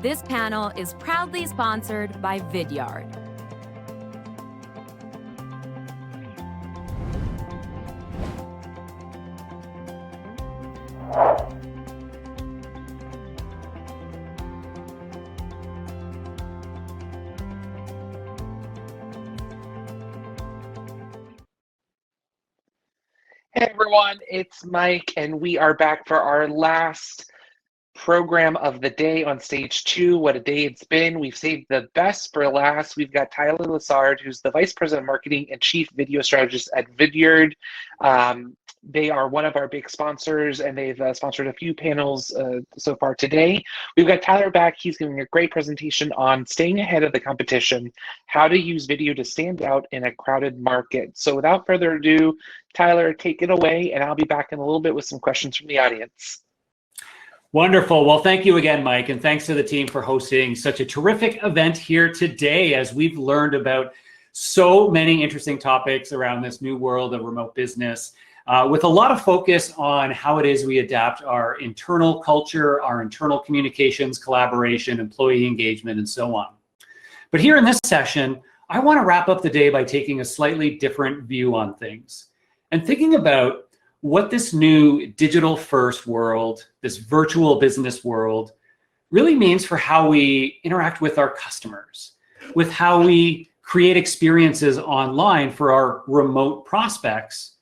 This panel is proudly sponsored by Vidyard. Hey everyone, it's Mike, and we are back for our last program of the day on stage 2. What a day it's been. We've saved the best for last. We've got Tyler Lessard, who's the Vice President of Marketing and Chief Video Strategist at Vidyard. They are one of our big sponsors, and they've sponsored a few panels so far today. We've got Tyler back. He's giving a great presentation on staying ahead of the competition, how to use video to stand out in a crowded market. So without further ado, Tyler, take it away, and I'll be back in a little bit with some questions from the audience. Wonderful. Well, thank you again, Mike, and thanks to the team for hosting such a terrific event here today as we've learned about so many interesting topics around this new world of remote business, with a lot of focus on how it is we adapt our internal culture, our internal communications, collaboration, employee engagement, and so on. But here in this session, I want to wrap up the day by taking a slightly different view on things and thinking about what this new digital first world, this virtual business world, really means for how we interact with our customers, with how we create experiences online for our remote prospects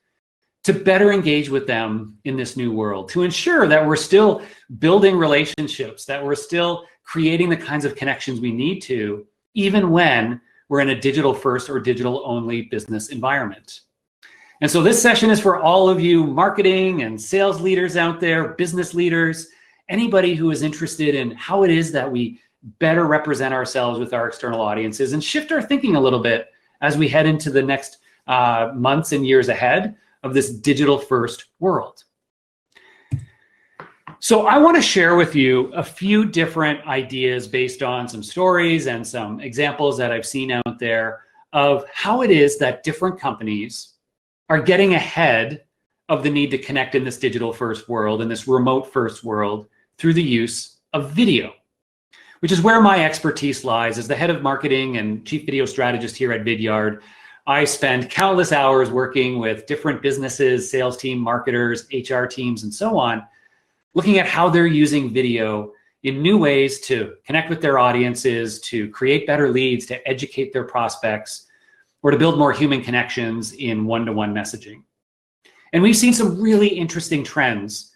to better engage with them in this new world, to ensure that we're still building relationships, that we're still creating the kinds of connections we need to, even when we're in a digital first or digital only business environment. And so this session is for all of you marketing and sales leaders out there, business leaders, anybody who is interested in how it is that we better represent ourselves with our external audiences and shift our thinking a little bit as we head into the next months and years ahead of this digital first world. So I want to share with you a few different ideas based on some stories and some examples that I've seen out there of how it is that different companies are getting ahead of the need to connect in this digital first world, in this remote first world, through the use of video, which is where my expertise lies. As the head of marketing and chief video strategist here at Vidyard, I spend countless hours working with different businesses, sales team, marketers, HR teams, and so on, looking at how they're using video in new ways to connect with their audiences, to create better leads, to educate their prospects, or to build more human connections in one-to-one messaging. And we've seen some really interesting trends,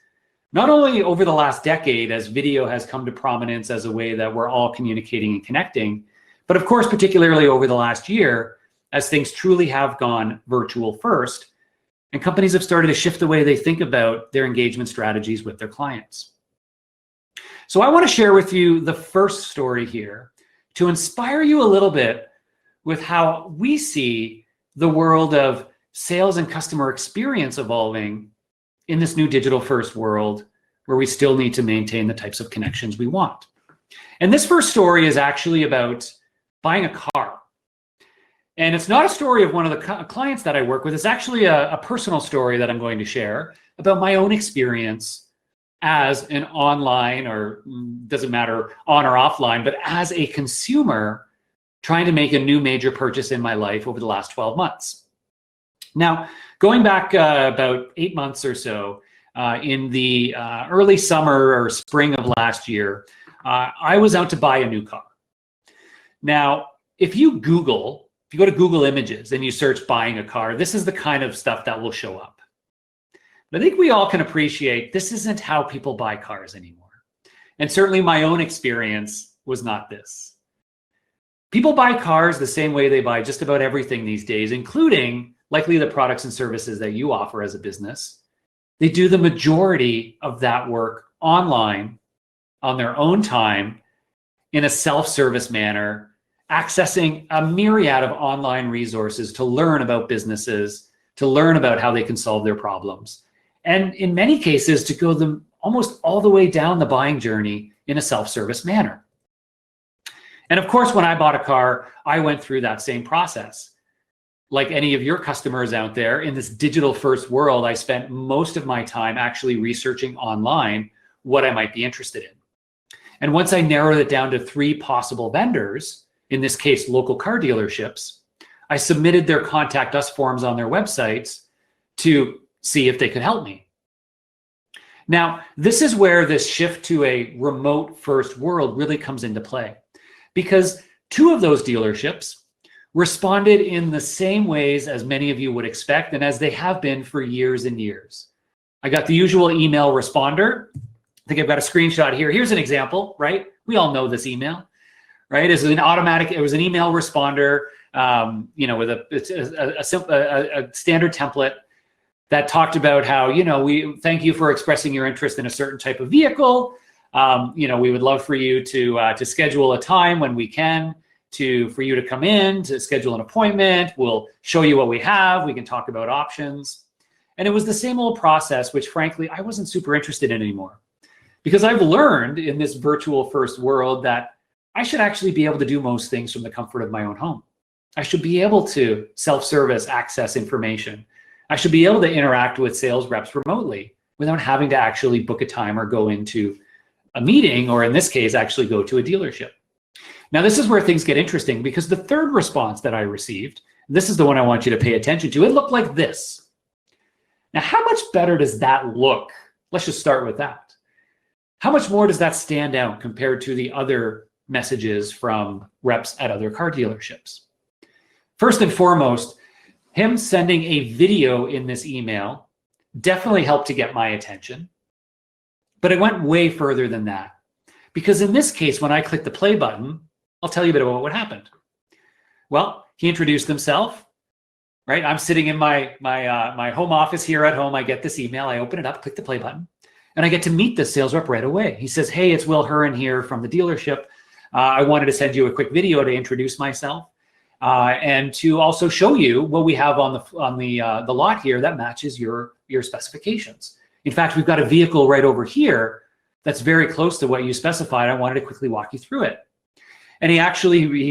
not only over the last decade as video has come to prominence as a way that we're all communicating and connecting, but of course, particularly over the last year, as things truly have gone virtual first, and companies have started to shift the way they think about their engagement strategies with their clients. So I want to share with you the first story here to inspire you a little bit with how we see the world of sales and customer experience evolving in this new digital first world where we still need to maintain the types of connections we want. And this first story is actually about buying a car. And it's not a story of one of the clients that I work with. It's actually a personal story that I'm going to share about my own experience as an online, or doesn't matter on or offline, but as a consumer trying to make a new major purchase in my life over the last 12 months. Now, going back about 8 months or so, in the early summer or spring of last year, I was out to buy a new car. Now, if you go to Google Images and you search buying a car, this is the kind of stuff that will show up. But I think we all can appreciate this isn't how people buy cars anymore. And certainly my own experience was not this. People buy cars the same way they buy just about everything these days, including likely the products and services that you offer as a business. They do the majority of that work online, on their own time, in a self-service manner, accessing a myriad of online resources to learn about businesses, to learn about how they can solve their problems. And in many cases, to go them almost all the way down the buying journey in a self-service manner. And of course, when I bought a car, I went through that same process. Like any of your customers out there in this digital first world, I spent most of my time actually researching online what I might be interested in. And once I narrowed it down to 3 possible vendors, in this case, local car dealerships, I submitted their contact us forms on their websites to see if they could help me. Now, this is where this shift to a remote first world really comes into play, because 2 of those dealerships responded in the same ways as many of you would expect and as they have been for years and years. I got the usual email responder. I think I've got a screenshot here. Here's an example, right? We all know this email, right? It was an email responder, with a standard template that talked about how, we thank you for expressing your interest in a certain type of vehicle. We would love for you to schedule a time when we can for you to come in, to schedule an appointment. We'll show you what we have. We can talk about options. And it was the same old process, which frankly, I wasn't super interested in anymore, because I've learned in this virtual first world that I should actually be able to do most things from the comfort of my own home. I should be able to self-service access information. I should be able to interact with sales reps remotely without having to actually book a time or go into a meeting, or in this case, actually go to a dealership. Now, this is where things get interesting, because the third response that I received, this is the one I want you to pay attention to. It looked like this. Now, how much better does that look? Let's just start with that. How much more does that stand out compared to the other messages from reps at other car dealerships? First and foremost, him sending a video in this email definitely helped to get my attention, but it went way further than that. Because in this case, when I clicked the play button, I'll tell you a bit about what happened. Well, he introduced himself, right? I'm sitting in my home office here at home. I get this email. I open it up, click the play button, and I get to meet the sales rep right away. He says, "Hey, it's Will Huron here from the dealership. I wanted to send you a quick video to introduce myself and to also show you what we have on the lot here that matches your specifications. In fact, we've got a vehicle right over here that's very close to what you specified. I wanted to quickly walk you through it." And he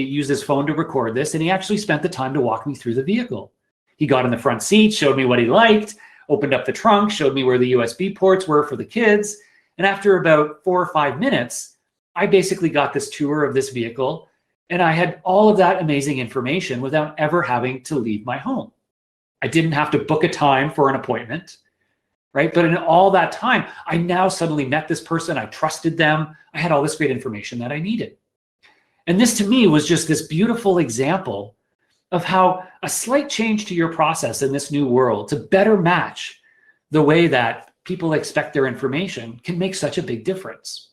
used his phone to record this, and he actually spent the time to walk me through the vehicle. He got in the front seat, showed me what he liked, opened up the trunk, showed me where the USB ports were for the kids. And after about 4 or 5 minutes, I basically got this tour of this vehicle, and I had all of that amazing information without ever having to leave my home. I didn't have to book a time for an appointment, right? But in all that time, I now suddenly met this person. I trusted them. I had all this great information that I needed. And this to me was just this beautiful example of how a slight change to your process in this new world to better match the way that people expect their information can make such a big difference.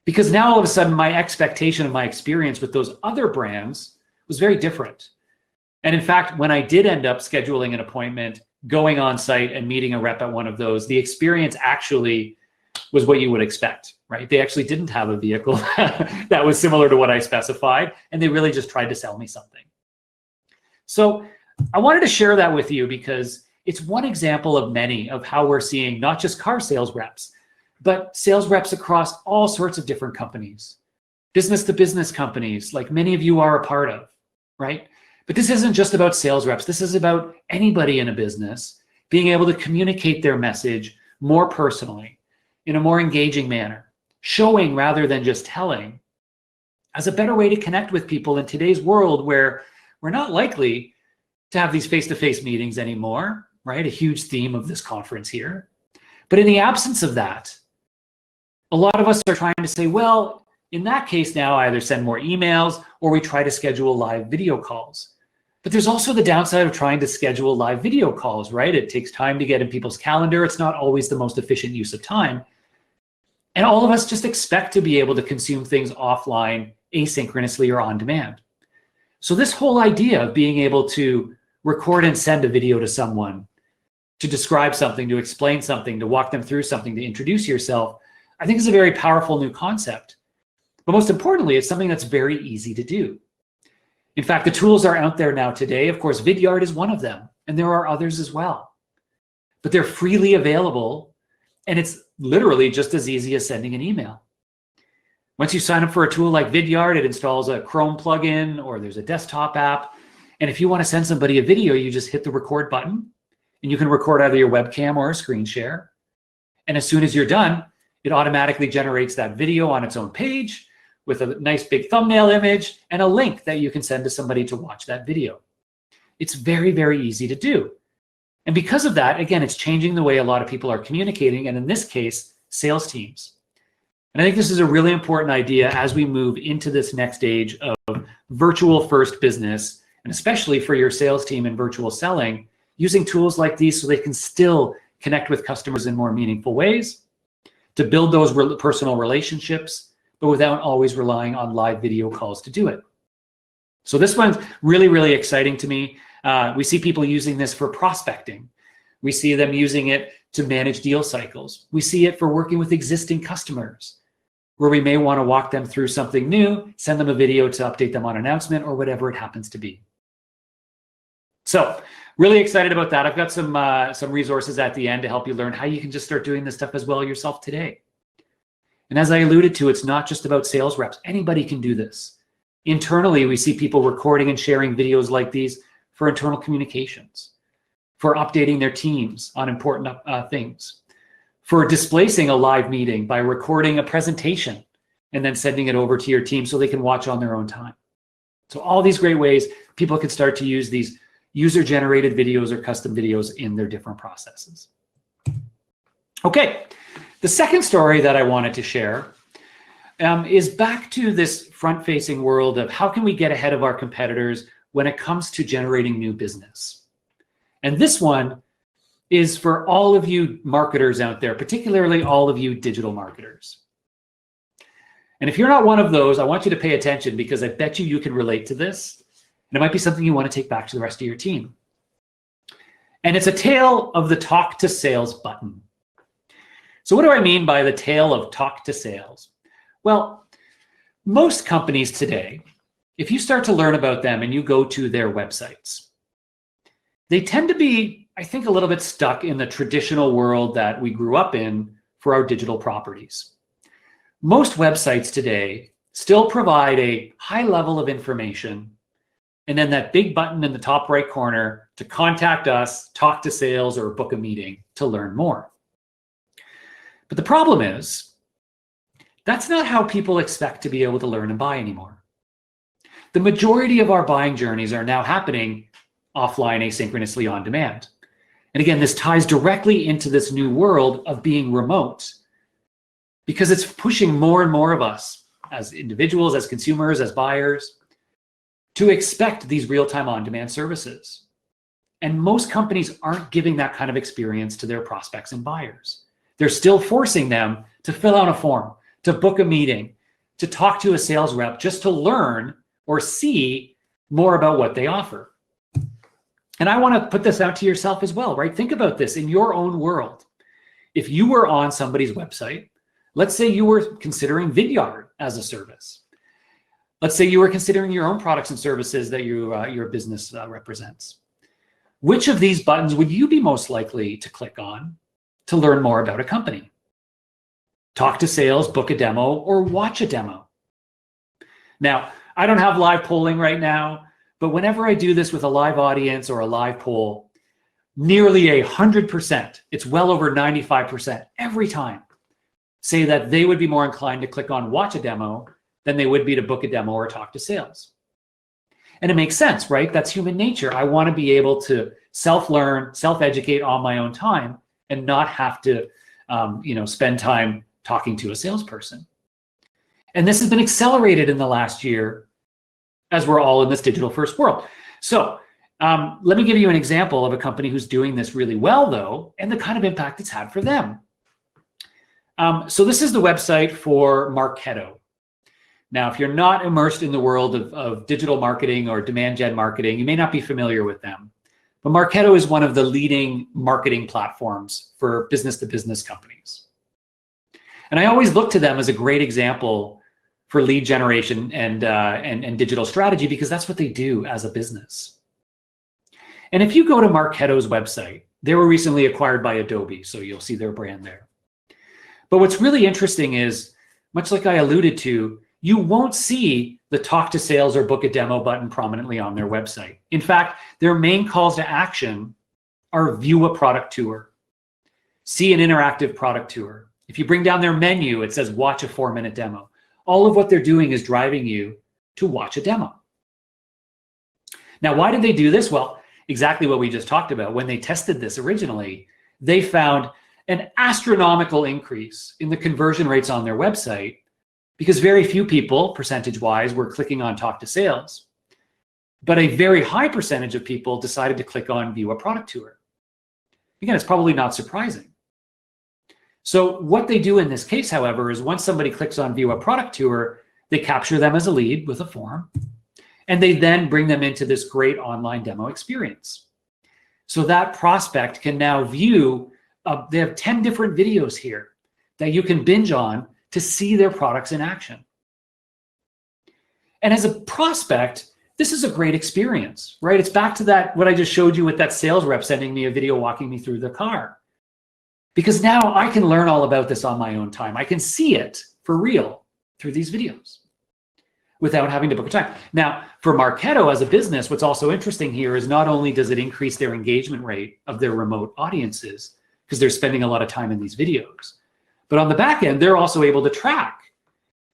Because now all of a sudden my expectation of my experience with those other brands was very different. And in fact, when I did end up scheduling an appointment, going on site and meeting a rep at one of those, the experience actually was what you would expect, right? They actually didn't have a vehicle that was similar to what I specified, and they really just tried to sell me something. So I wanted to share that with you because it's one example of many of how we're seeing not just car sales reps, but sales reps across all sorts of different companies, business to business companies like many of you are a part of, right? But this isn't just about sales reps. This is about anybody in a business being able to communicate their message more personally, in a more engaging manner, showing rather than just telling, as a better way to connect with people in today's world where we're not likely to have these face-to-face meetings anymore, right? A huge theme of this conference here. But in the absence of that, a lot of us are trying to say, well, in that case now, I either send more emails or we try to schedule live video calls. But there's also the downside of trying to schedule live video calls, right? It takes time to get in people's calendar. It's not always the most efficient use of time. And all of us just expect to be able to consume things offline, asynchronously or on demand. So this whole idea of being able to record and send a video to someone, to describe something, to explain something, to walk them through something, to introduce yourself, I think is a very powerful new concept. But most importantly, it's something that's very easy to do. In fact, the tools are out there now today. Of course, Vidyard is one of them, and there are others as well. But they're freely available, and it's literally just as easy as sending an email. Once you sign up for a tool like Vidyard, it installs a Chrome plugin or there's a desktop app. And if you want to send somebody a video, you just hit the record button, and you can record either your webcam or a screen share. And as soon as you're done, It automatically generates that video on its own page with a nice big thumbnail image and a link that you can send to somebody to watch that video. It's very, very easy to do. And because of that, again, it's changing the way a lot of people are communicating, and in this case, sales teams. And I think this is a really important idea as we move into this next age of virtual first business, and especially for your sales team in virtual selling, using tools like these so they can still connect with customers in more meaningful ways, to build those personal relationships, but without always relying on live video calls to do it. So this one's really, really exciting to me. We see people using this for prospecting. We see them using it to manage deal cycles. We see it for working with existing customers, where we may want to walk them through something new, send them a video to update them on an announcement or whatever it happens to be. So really excited about that. I've got some resources at the end to help you learn how you can just start doing this stuff as well yourself today. And as I alluded to, it's not just about sales reps. Anybody can do this. Internally, we see people recording and sharing videos like these for internal communications, for updating their teams on important things, for displacing a live meeting by recording a presentation and then sending it over to your team so they can watch on their own time. So all these great ways people can start to use these user-generated videos or custom videos in their different processes. Okay, the second story that I wanted to share is back to this front-facing world of how can we get ahead of our competitors when it comes to generating new business. And this one is for all of you marketers out there, particularly all of you digital marketers. And if you're not one of those, I want you to pay attention because I bet you can relate to this. And it might be something you want to take back to the rest of your team. And it's a tale of the talk to sales button. So what do I mean by the tale of talk to sales? Well, most companies today, if you start to learn about them and you go to their websites, they tend to be, I think, a little bit stuck in the traditional world that we grew up in for our digital properties. Most websites today still provide a high level of information and then that big button in the top right corner to contact us, talk to sales, or book a meeting to learn more. But the problem is, that's not how people expect to be able to learn and buy anymore. The majority of our buying journeys are now happening offline, asynchronously on demand. And again, this ties directly into this new world of being remote because it's pushing more and more of us as individuals, as consumers, as buyers, to expect these real-time on-demand services. And most companies aren't giving that kind of experience to their prospects and buyers. They're still forcing them to fill out a form, to book a meeting, to talk to a sales rep just to learn or see more about what they offer. And I want to put this out to yourself as well, right? Think about this in your own world. If you were on somebody's website, let's say you were considering Vidyard as a service. Let's say you were considering your own products and services that your business represents. Which of these buttons would you be most likely to click on to learn more about a company? Talk to sales, book a demo, or watch a demo. Now, I don't have live polling right now, but whenever I do this with a live audience or a live poll, nearly 100%, it's well over 95% every time, say that they would be more inclined to click on watch a demo than they would be to book a demo or talk to sales. And it makes sense, right? That's human nature. I want to be able to self-learn, self-educate on my own time and not have to spend time talking to a salesperson. And this has been accelerated in the last year as we're all in this digital first world. So let me give you an example of a company who's doing this really well, though, and the kind of impact it's had for them. So this is the website for Marketo. Now, if you're not immersed in the world of digital marketing or demand gen marketing, you may not be familiar with them. But Marketo is one of the leading marketing platforms for business-to-business companies. And I always look to them as a great example for lead generation and digital strategy because that's what they do as a business. And if you go to Marketo's website, they were recently acquired by Adobe, so you'll see their brand there. But what's really interesting is, much like I alluded to, you won't see the talk to sales or book a demo button prominently on their website. In fact, their main calls to action are view a product tour, see an interactive product tour, If you bring down their menu, it says watch a 4-minute demo. All of what they're doing is driving you to watch a demo. Now, why did they do this? Well, exactly what we just talked about. When they tested this originally, they found an astronomical increase in the conversion rates on their website because very few people, percentage-wise, were clicking on Talk to Sales. But a very high percentage of people decided to click on View a Product Tour. Again, it's probably not surprising. So what they do in this case, however, is once somebody clicks on View a Product Tour, they capture them as a lead with a form, and they then bring them into this great online demo experience. So that prospect can now view, they have 10 different videos here that you can binge on to see their products in action. And as a prospect, this is a great experience, right? It's back to that, what I just showed you with that sales rep sending me a video walking me through the car. Because now I can learn all about this on my own time. I can see it for real through these videos without having to book a time. Now, for Marketo as a business, what's also interesting here is not only does it increase their engagement rate of their remote audiences, because they're spending a lot of time in these videos, but on the back end, they're also able to track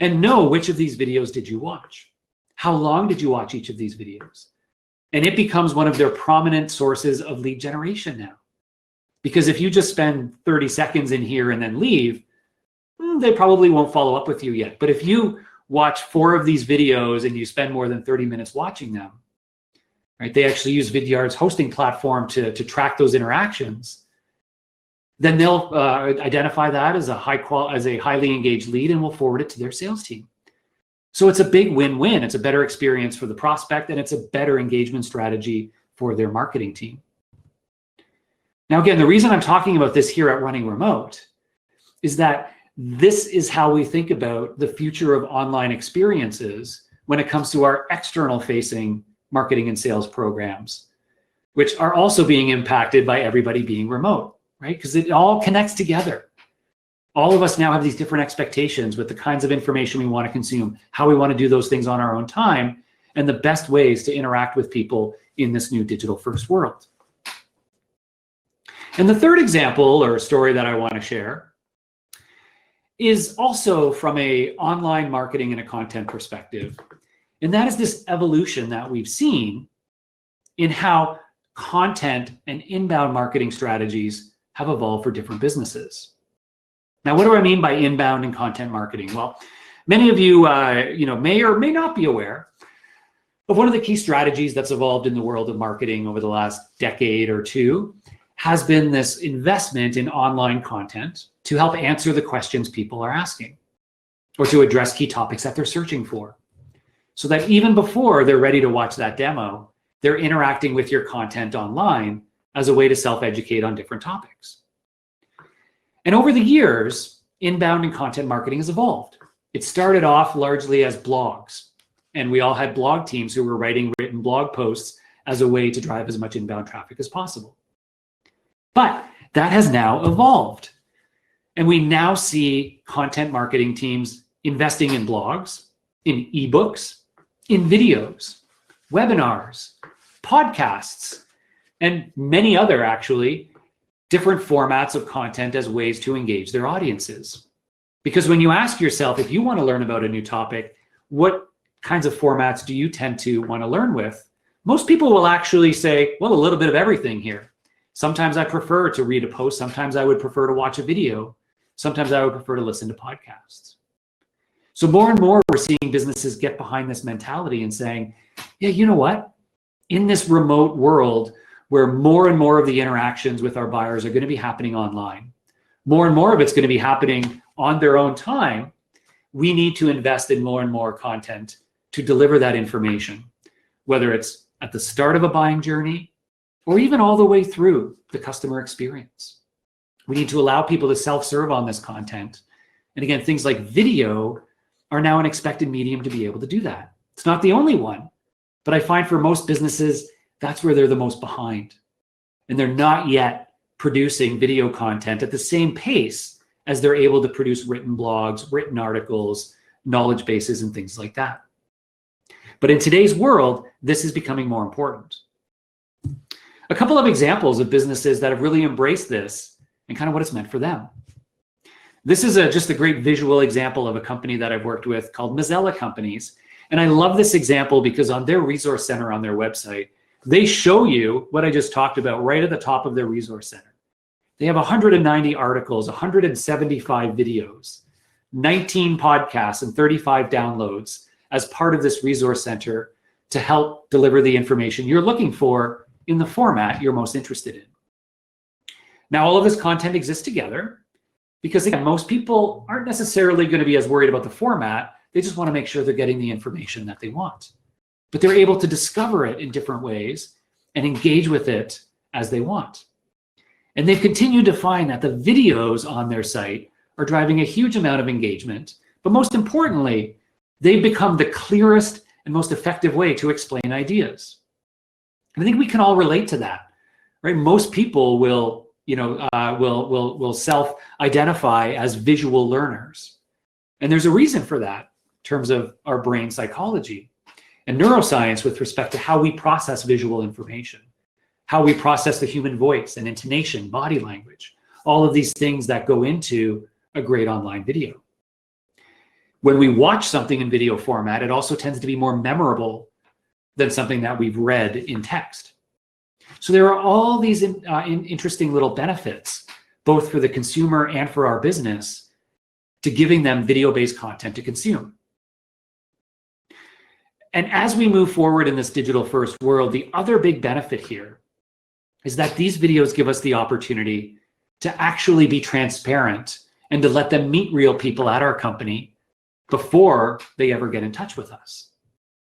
and know which of these videos did you watch? How long did you watch each of these videos? And it becomes one of their prominent sources of lead generation now. Because if you just spend 30 seconds in here and then leave, they probably won't follow up with you yet. But if you watch 4 of these videos and you spend more than 30 minutes watching them, right? They actually use Vidyard's hosting platform to track those interactions. Then they'll identify that as a highly engaged lead and will forward it to their sales team. So it's a big win-win. It's a better experience for the prospect, and it's a better engagement strategy for their marketing team. Now, again, the reason I'm talking about this here at Running Remote is that this is how we think about the future of online experiences when it comes to our external-facing marketing and sales programs, which are also being impacted by everybody being remote, right? Because it all connects together. All of us now have these different expectations with the kinds of information we want to consume, how we want to do those things on our own time, and the best ways to interact with people in this new digital-first world. And the third example or story that I want to share is also from an online marketing and a content perspective. And that is this evolution that we've seen in how content and inbound marketing strategies have evolved for different businesses. Now, what do I mean by inbound and content marketing? Well, many of you, may or may not be aware of one of the key strategies that's evolved in the world of marketing over the last decade or two has been this investment in online content to help answer the questions people are asking or to address key topics that they're searching for. So that even before they're ready to watch that demo, they're interacting with your content online as a way to self-educate on different topics. And over the years, inbound and content marketing has evolved. It started off largely as blogs, and we all had blog teams who were writing written blog posts as a way to drive as much inbound traffic as possible. But that has now evolved. And we now see content marketing teams investing in blogs, in ebooks, in videos, webinars, podcasts, and many other actually different formats of content as ways to engage their audiences. Because when you ask yourself, if you want to learn about a new topic, what kinds of formats do you tend to want to learn with? Most people will actually say, well, a little bit of everything here. Sometimes I prefer to read a post. Sometimes I would prefer to watch a video. Sometimes I would prefer to listen to podcasts. So more and more, we're seeing businesses get behind this mentality and saying, yeah, you know what? In this remote world where more and more of the interactions with our buyers are going to be happening online, more and more of it's going to be happening on their own time, we need to invest in more and more content to deliver that information, whether it's at the start of a buying journey or even all the way through the customer experience. We need to allow people to self-serve on this content. And again, things like video are now an expected medium to be able to do that. It's not the only one, but I find for most businesses, that's where they're the most behind. And they're not yet producing video content at the same pace as they're able to produce written blogs, written articles, knowledge bases, and things like that. But in today's world, this is becoming more important. A couple of examples of businesses that have really embraced this and kind of what it's meant for them. This is just a great visual example of a company that I've worked with called Mazzella Companies. And I love this example because on their resource center on their website, they show you what I just talked about right at the top of their resource center. They have 190 articles, 175 videos, 19 podcasts, and 35 downloads as part of this resource center to help deliver the information you're looking for in the format you're most interested in. Now, all of this content exists together because, again, most people aren't necessarily going to be as worried about the format. They just want to make sure they're getting the information that they want. But they're able to discover it in different ways and engage with it as they want. And they've continued to find that the videos on their site are driving a huge amount of engagement. But most importantly, they've become the clearest and most effective way to explain ideas. And I think we can all relate to that, right? Most people will self-identify as visual learners. And there's a reason for that in terms of our brain psychology and neuroscience with respect to how we process visual information, how we process the human voice and intonation, body language, all of these things that go into a great online video. When we watch something in video format, it also tends to be more memorable than something that we've read in text. So there are all these interesting little benefits, both for the consumer and for our business, to giving them video-based content to consume. And as we move forward in this digital-first world, the other big benefit here is that these videos give us the opportunity to actually be transparent and to let them meet real people at our company before they ever get in touch with us.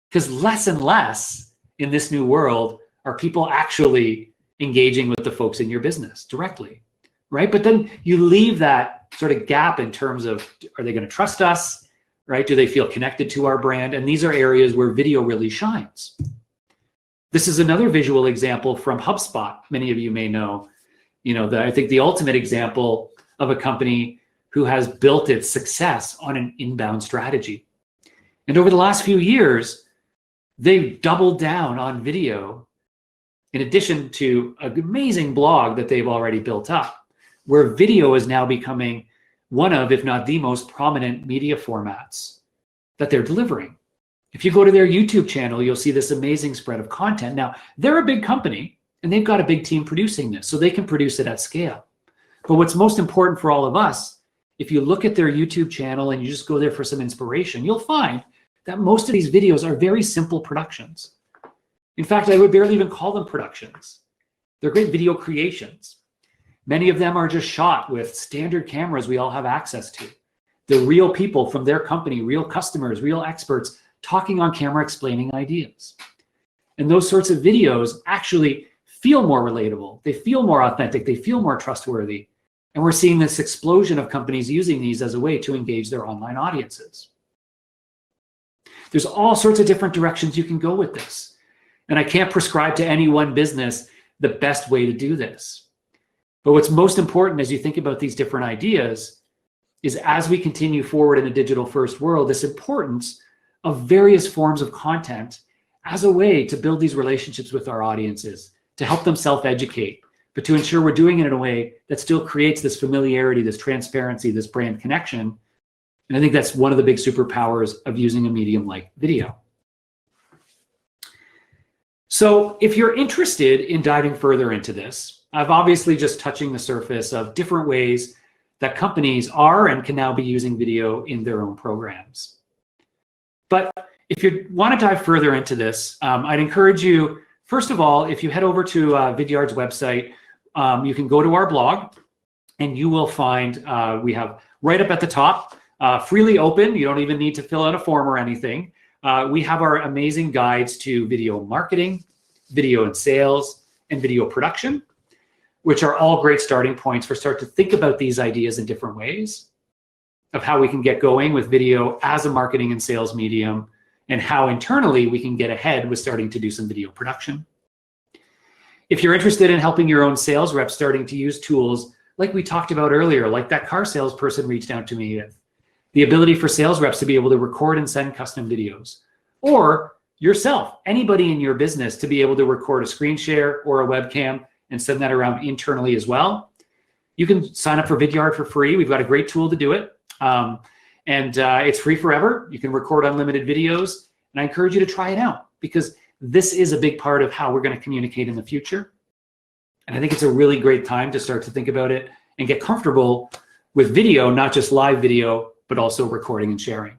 Because less and less in this new world are people actually engaging with the folks in your business directly, right? But then you leave that sort of gap in terms of, are they going to trust us, right? Do they feel connected to our brand? And these are areas where video really shines. This is another visual example from HubSpot. Many of you may know, I think the ultimate example of a company who has built its success on an inbound strategy. And over the last few years, they've doubled down on video in addition to an amazing blog that they've already built up, where video is now becoming one of, if not the most prominent media formats that they're delivering. If you go to their YouTube channel, you'll see this amazing spread of content. Now, they're a big company and they've got a big team producing this, so they can produce it at scale. But what's most important for all of us, if you look at their YouTube channel and you just go there for some inspiration, you'll find that most of these videos are very simple productions. In fact, I would barely even call them productions. They're great video creations. Many of them are just shot with standard cameras we all have access to. They're real people from their company, real customers, real experts talking on camera, explaining ideas. And those sorts of videos actually feel more relatable. They feel more authentic. They feel more trustworthy. And we're seeing this explosion of companies using these as a way to engage their online audiences. There's all sorts of different directions you can go with this. And I can't prescribe to any one business the best way to do this. But what's most important as you think about these different ideas is, as we continue forward in a digital-first world, this importance of various forms of content as a way to build these relationships with our audiences, to help them self-educate, but to ensure we're doing it in a way that still creates this familiarity, this transparency, this brand connection. And I think that's one of the big superpowers of using a medium like video. So if you're interested in diving further into this, I've obviously just touching the surface of different ways that companies are and can now be using video in their own programs. But if you want to dive further into this, I'd encourage you, first of all, if you head over to Vidyard's website, you can go to our blog and you will find we have right up at the top, freely open. You don't even need to fill out a form or anything. We have our amazing guides to video marketing, video and sales, and video production, which are all great starting points for start to think about these ideas in different ways of how we can get going with video as a marketing and sales medium, and how internally we can get ahead with starting to do some video production. If you're interested in helping your own sales reps starting to use tools like we talked about earlier, like that car salesperson reached out to me with, the ability for sales reps to be able to record and send custom videos, or yourself, anybody in your business, to be able to record a screen share or a webcam and send that around internally as well, you can sign up for Vidyard for free. We've got a great tool to do it. It's free forever. You can record unlimited videos. And I encourage you to try it out because this is a big part of how we're going to communicate in the future. And I think it's a really great time to start to think about it and get comfortable with video, not just live video, but also recording and sharing.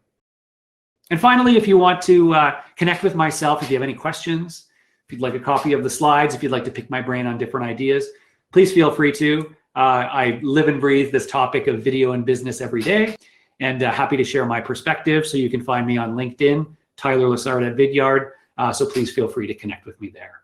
And finally, if you want to connect with myself, if you have any questions, if you'd like a copy of the slides, if you'd like to pick my brain on different ideas, please feel free to. I live and breathe this topic of video and business every day, and happy to share my perspective. So you can find me on LinkedIn, Tyler Lessard at Vidyard. So please feel free to connect with me there.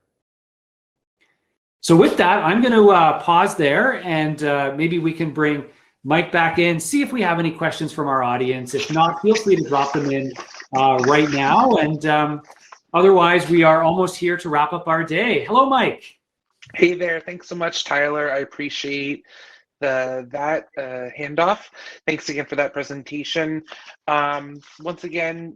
So with that, I'm going to pause there, and maybe we can bring Mike back in, see if we have any questions from our audience. If not, feel free to drop them in right now. And otherwise, we are almost here to wrap up our day. Hello, Mike. Hey there. Thanks so much, Tyler. I appreciate that handoff. Thanks again for that presentation. Once again,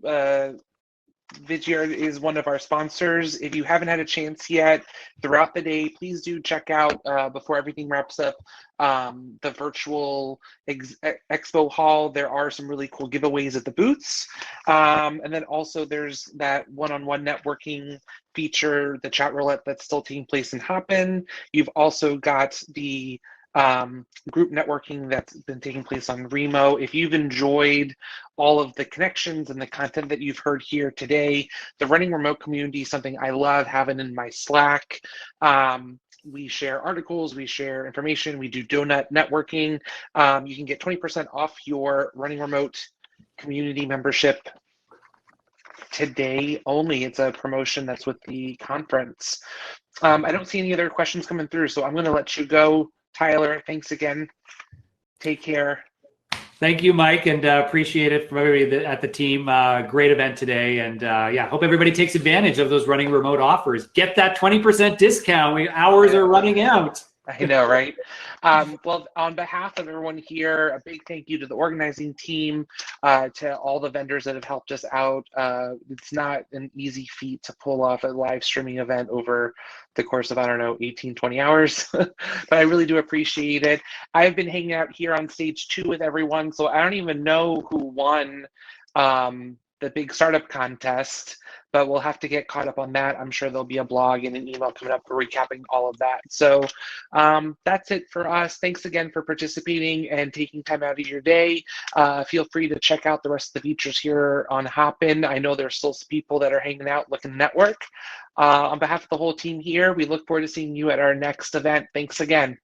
Vidyard is one of our sponsors. If you haven't had a chance yet throughout the day, please do check out, before everything wraps up, the virtual expo hall. There are some really cool giveaways at the booths. And then also there's that one-on-one networking feature, the chat roulette that's still taking place in Hopin. You've also got the group networking that's been taking place on Remo. If you've enjoyed all of the connections and the content that you've heard here today, the Running Remote community is something I love having in my Slack. We share articles, we share information, we do donut networking. You can get 20% off your Running Remote community membership today only. It's a promotion that's with the conference. I don't see any other questions coming through, so I'm going to let you go. Tyler, thanks again. Take care. Thank you, Mike, and appreciate it from everybody at the team. Great event today, and yeah, hope everybody takes advantage of those Running Remote offers. Get that 20% discount. Hours are running out. I know, right? Well, on behalf of everyone here, a big thank you to the organizing team, to all the vendors that have helped us out. It's not an easy feat to pull off a live streaming event over the course of, I don't know, 18, 20 hours, but I really do appreciate it. I've been hanging out here on stage 2 with everyone, so I don't even know who won the big startup contest, but we'll have to get caught up on that. I'm sure there'll be a blog and an email coming up recapping all of that. So that's it for us. Thanks again for participating and taking time out of your day. Feel free to check out the rest of the features here on Hopin. I know there's still some people that are hanging out looking to network. On behalf of the whole team here, we look forward to seeing you at our next event. Thanks again.